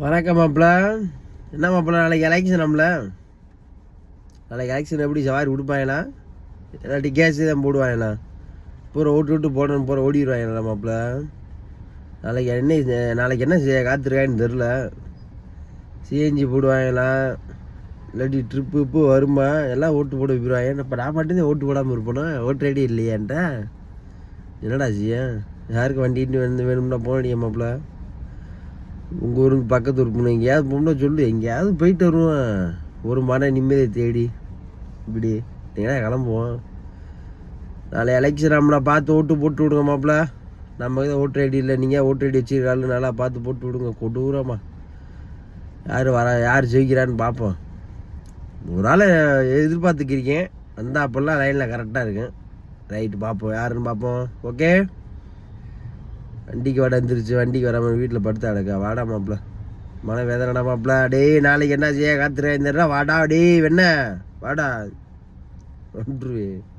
வணக்கம் மாப்பிள்ள. என்ன மாப்பிள்ள, நாளைக்கு எலெக்ஷன் நம்மள. நாளைக்கு எலெக்ஷன் எப்படி சவாரி கொடுப்பாங்களா, இல்லாட்டி கேஸ் தான் போடுவாங்களா? பூரா விட்டு போடணும், பூரா ஓடிடுவாங்களா மாப்பிள்ள? நாளைக்கு என்ன செய்ய காத்திருக்கான்னு தெரில. சிஎன்ஜி போடுவாங்களா, இல்லாட்டி ட்ரிப்பு வருமா, எல்லாம் ஓட்டு போட வைக்கிறாங்க. இப்போ நான் மட்டும்தான் ஓட்டு போடாமல் இருப்பேனா? ஓட்டு ரெடி இல்லையான்ட்ட என்னடா செய்ய? யாருக்கு வண்டிட்டு வந்து வேணும்னா போனடியா மாப்பிள்ள? உங்கள் ஊருக்கு பக்கத்து ஊருக்கு போகணும், எங்கேயாவது போகணும்னா சொல்லு, எங்கேயாவது போயிட்டு வருவோம். ஒரு மன நிம்மதியை தேடி இப்படி நீங்களா கிளம்புவோம். நாளை எலெக்ஷன் நம்மளை பார்த்து ஓட்டு போட்டு விடுங்க மாப்பிள்ள. நம்ம தான் ஓட்டு ஐடி இல்லை, நீங்கள் ஓட்டு ஐடி வச்சுருக்காள், நல்லா பார்த்து போட்டு விடுங்க. கொடூரமா யார் ஜெயிக்கிறான்னு பார்ப்போம். ஒரு ஆள் எதிர்பார்த்துக்கிருக்கேன், வந்தால் அப்போல்லாம் லைனில் கரெக்டாக இருக்கேன். ரைட்டு, பார்ப்போம் யாருன்னு பார்ப்போம். ஓகே, வண்டிக்கு வாடா வந்துருச்சு. வண்டிக்கு வராமல் வீட்டில் படுத்து அடக்கா. வாடா மாப்பிள்ள, மழை வேதனடா மாப்பிள்ள. டேய் நாளைக்கு என்ன செய்ய காத்துறேன், வாடா டேய் வெண்ண வாடா ஒன்று.